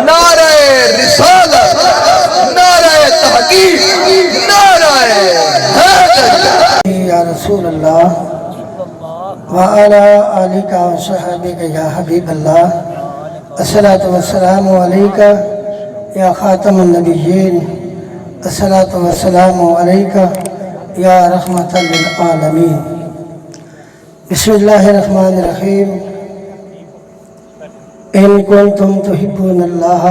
नारे रिसालत, नारे तहकीक, नारे हैदर। या रसूल अल्लाह व अला आलिका व सहाबिका या हबीब अल्लाह, अस्सलातु वस्सलामु अलैका या खातमुन नबिय्यीन, अस्सलातु वस्सलामु अलैका या रहमतल लिल आलमीन। बिस्मिल्लाहिर रहमानिर रहीम। इन कुंतुम तुहिब्बूनल्लाह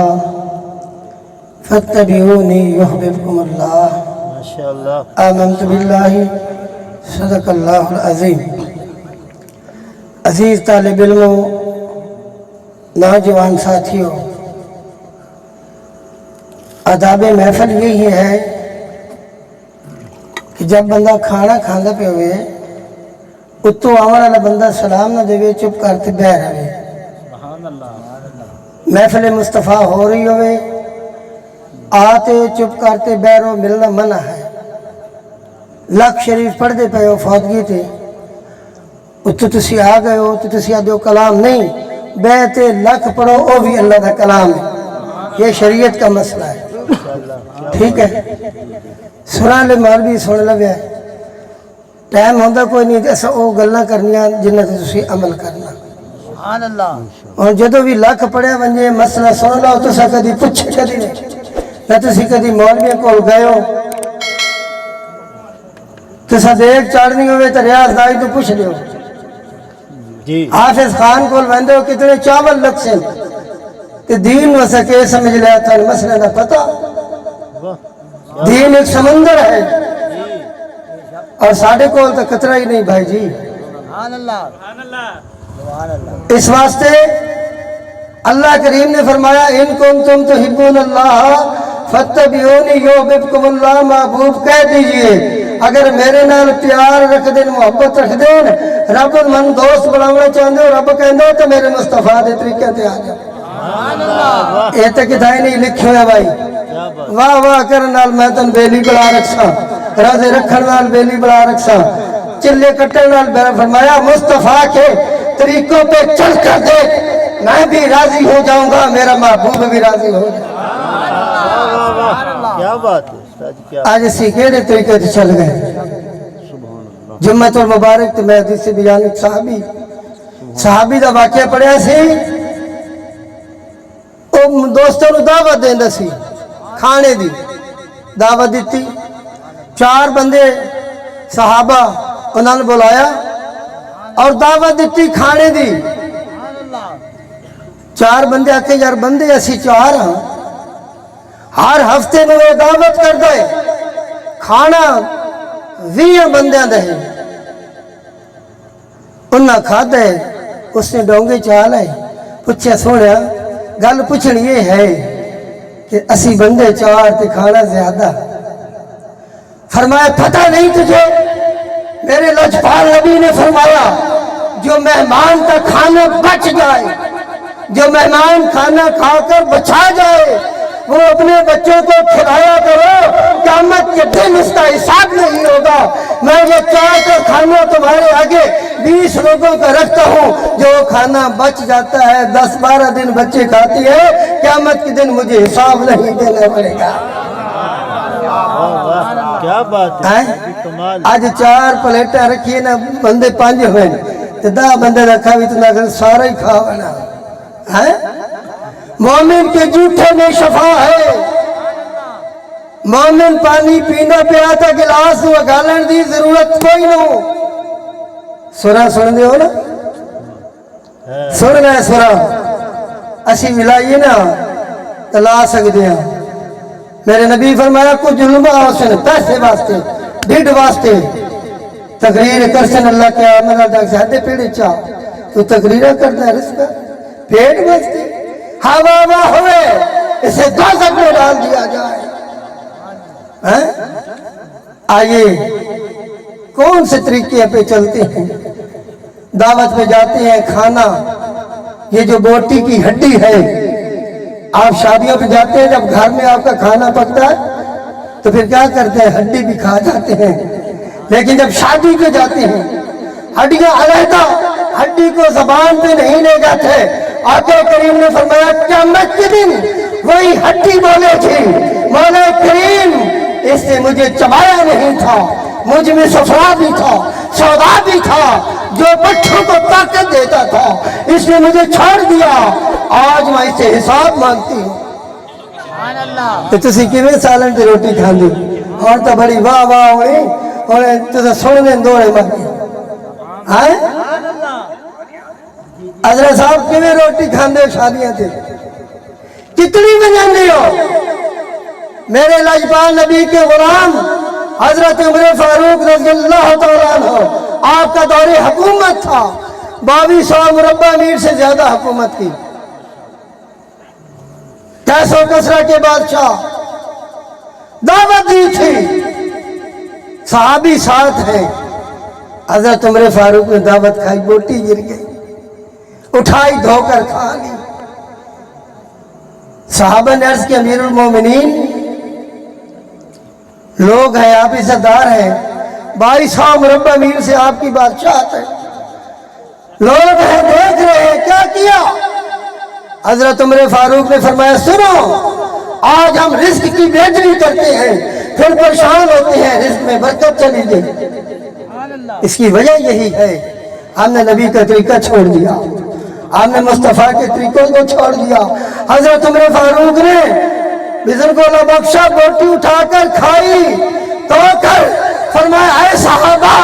फत्तबिऊनी युहब्बुकुमुल्लाह। माशाअल्लाह। आमनतु बिल्लाहि सदक़ल्लाहुल अज़ीम। अजीज़ तालिब इल्मों, नौजवान साथियों, आदाब महफिल यही है कि जब बंदा खाना खांदा पे हुए उत्तो आवन वाला बंदा सलाम न देवे, चुप करते बह रहे। महफिल मुस्तफ़ा हो रही होवे, आते चुप करते बहरो मिलना मना है। लख शरीफ पढ़ते पे हो फौतगी थे, उत्तो तुसी आ गए हो तो तुसी आदो कलाम नहीं, बहते लख पढ़ो वो भी अल्लाह का कलाम है। ये शरीयत का मसला है, ठीक है। सुना ले मौलवी सुन लवे, टाइम होंदा कोई नहीं अस वो गल्लां करनियां जिन्हां ते तुसी अमल करना। सुभान अल्लाह। और जदों भी लख पढ़िया वंजे मसला सुन लो, तुसा कदी पुछे कदी नहीं ना, तुसी कदी मौलवी कोल गए हो, तुसा देख चाड़नी होवे तो रियाज दाई तो पुछ लियो जी। हाफिज खान कोल वेंदे हो कितने चावल लक्से ते दीन वसा के समझ लिया था मसले का पता। दीन एक समंदर है और साढ़े कोल तो कतरा ही नहीं भाई जी। इस वास्ते अल्लाह करीम ने फरमाया इन कुंतुम तुहिब्बूनल्लाह फत्तबिऊनी युहब्बुकुमुल्लाह। महबूब कह दीजिए अगर मेरे नाल प्यार रख देन, मोहब्बत रख देन, रब मन दोस्त बनाना चाहते हो, रब कहंदे तो मेरे मुस्तफा दे तरीके ते आ जाओ। ये तो किताई नहीं लिखे हुआ भाई। वाह वाह करन नाल मैं तन बेली बुला रखसा, राजे रखन नाल बेली बुला रखसा, चिल्ले कट्टन नाल मेरा फरमाया मुस्तफा के तरीकों पे चल कर देख, मैं भी राजी हो जाऊंगा, मेरा महबूब भी राजी हो जाएगा। क्या बात है। आज इसी केड़े तरीके से चल गए। जुम्मतुल मुबारक ते मैं हदीस से बयान सहाबी दा वाकया पढ़िया सी। ओ दोस्तों नु दावत देंदा सी, खाने दी दावत दी। चार बंदे सहाबा उन्होंने बुलाया और दावत दी खाने दी। चार बंदे आके यार बंदे असी चार हाँ, हर हफ्ते में वो दावत कर दे, खाना 20 बंदियां दे। उन्हें खादे, उसने डोंगे चाल है पूछे सोने गल पूछनी ये है कि असी बंदे चार ते खाना ज्यादा। फरमाया पता नहीं तुझे, मेरे लजपाल नबी ने फरमाया जो मेहमान का खाना बच जाए, जो मेहमान खाना खाकर बचा जाए, वो अपने बच्चों को खिलाया करो, क़यामत के दिन उसका हिसाब नहीं होगा। मैं ये चार का खाना तुम्हारे आगे 20 लोगों का रखता हूँ, जो खाना बच जाता है 10-12 दिन बच्चे खाती है, क़यामत के दिन मुझे हिसाब नहीं देना पड़ेगा। क्या बात है। आज 4 प्लेटा रखी ना, बंदे 5 हुए, 10 बंदे रखा भी तो सारा ही खाना है। मोमिन के जूठे में शफा है। मोमिन पानी पीना पे आता गिलास गालन की जरूरत कोई ना हो। सुरा सुन दे हो ना, सुन रहे सुरा असी मिलाइए ना तो ला सकते हैं। मेरे नबी फरमाया कुछ जुल्मा हुसन पैसे वास्ते ढिड वास्ते तकरीर करसन अल्लाह के मेरा साढ़े पेड़ चा तू तकरीर करता है रिस्क पेट वास्ते हवा हवा हुए इसे दोज़ख में डाल दिया जाए। आइए कौन से तरीके पे चलते हैं, दावत पे जाते हैं, खाना ये जो बोटी की हड्डी है, आप शादियों पे जाते हैं, जब घर में आपका खाना पकता है तो फिर क्या करते हैं, हड्डी भी खा जाते हैं। لیکن جب شادی پہ جاتے ہیں ہڈیاں علیحدہ ہڈی کو زبان پہ نہیں لے جاتے. آقا کریم نے فرمایا قیامت کے دن وہی ہڈی بولے تھی مولا کریم اس نے مجھے چبایا نہیں تھا, مجھ میں صفرا بھی تھا, سودا بھی تھا, جو بچوں کو طاقت دیتا تھا اس نے مجھے چھوڑ دیا, آج میں اس سے حساب مانگتی ہوں. تو تسی کیویں سالن تے روٹی کھاندی اور تو بڑی واہ واہ ہوئی اور تسی سونے دوڑے ماری ہاں. حضرت صاحب کیویں روٹی کھاندے شادیاں تے کتنی بجاندے ہو. میرے لاجپال نبی کے غلام حضرت عمر فاروق رضی اللہ تعالیٰ عنہ, آپ کا دور حکومت تھا, 2200 مربع میل سے زیادہ حکومت کی. کیسو کسرا کے بادشاہ دعوت دی تھی, صحابی ساتھ ہیں. حضرت عمر فاروق نے دعوت کھائی, بوٹی گر گئی, اٹھائی دھو کر کھا لی. صحابہ نے عرض کی امیر المومنین لوگ ہیں, آپ عزت دار ہیں, 2200 مربع میل سے آپ کی بادشاہت ہے, لوگ ہیں دیکھ رہے ہیں, کیا کیا؟ حضرت عمر فاروق نے فرمایا سنو, آج ہم رزق کی بےدبی کرتے ہیں پھر پریشان ہوتے ہیں, رزق میں برکت چلی گئی. اس کی وجہ یہی ہے ہم نے نبی کا طریقہ چھوڑ دیا, ہم نے مصطفیٰ کے طریقوں کو چھوڑ دیا. حضرت عمر فاروق نے بزرگ کو نہ بخشا, بوٹی اٹھا کر کھائی تو کر فرمایا اے صحابہ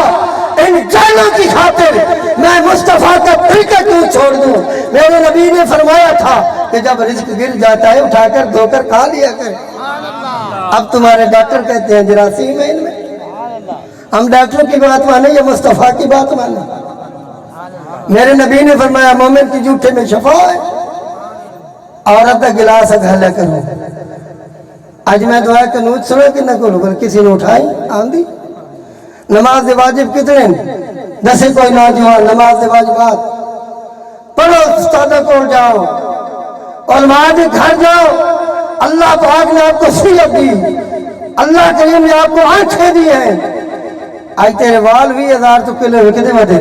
ان جانوں کی خاطر میں مصطفیٰ کا طریقہ کیوں چھوڑ دوں. میرے نبی نے فرمایا تھا کہ جب رزق گر جاتا ہے اٹھا کر دھو کر کھا لیا کر. اب تمہارے ڈاکٹر کہتے ہیں جراثیم ہے ان میں, ہم ڈاکٹروں کی بات مانیں یا مصطفیٰ کی بات مانیں؟ میرے نبی نے فرمایا مومن کی جھوٹے میں شفا ہے. عورت کا گلاس گھالا کرو. آج میں دعا قنوت سنو کہ نہ کرو, بل کسی نے اٹھائی آندھی. نماز واجب کتنے دسے کوئی نوجوان نماز واجبات پڑھو, استادہ کو جاؤ, علماء کے گھر جاؤ. اللہ پاک نے آپ کو صحت دی, اللہ کریم نے آپ کو آنکھیں دی ہیں. آج تیرے وال 20,000 تو کلو وکدے ودے,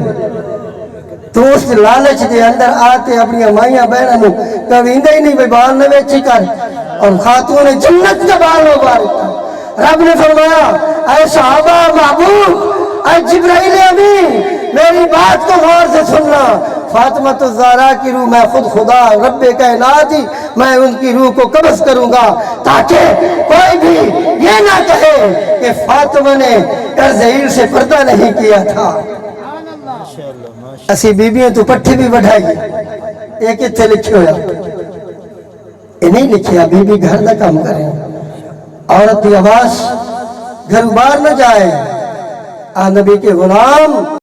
تو اس لالچ دے اندر آتے اپنی مائیاں بہنوں کبھیندہ ہی نہیں بھئی بال نہ بیچی کر, اور خاتون جنت کا بال مبارک تھا. رب نے فرمایا اے صحابہ محبوب اے جبرائیل امین میری بات کو غور سے سننا. فاطمہ الزہرا کی روح میں خود خدا رب کائنات ہی میں ان کی روح کو قبض کروں گا, تاکہ کوئی بھی یہ نہ کہے کہ فاطمہ نے ارزیل سے پردہ نہیں کیا تھا. اسی بیبیاں تو پٹھی بھی بڑھائی, ایک اتھے لکھی ہویا یہ نہیں لکھیا بی بی گھر نہ کام کریں, عورت کی آواز گھر باہر نہ جائے. نبی کے غلام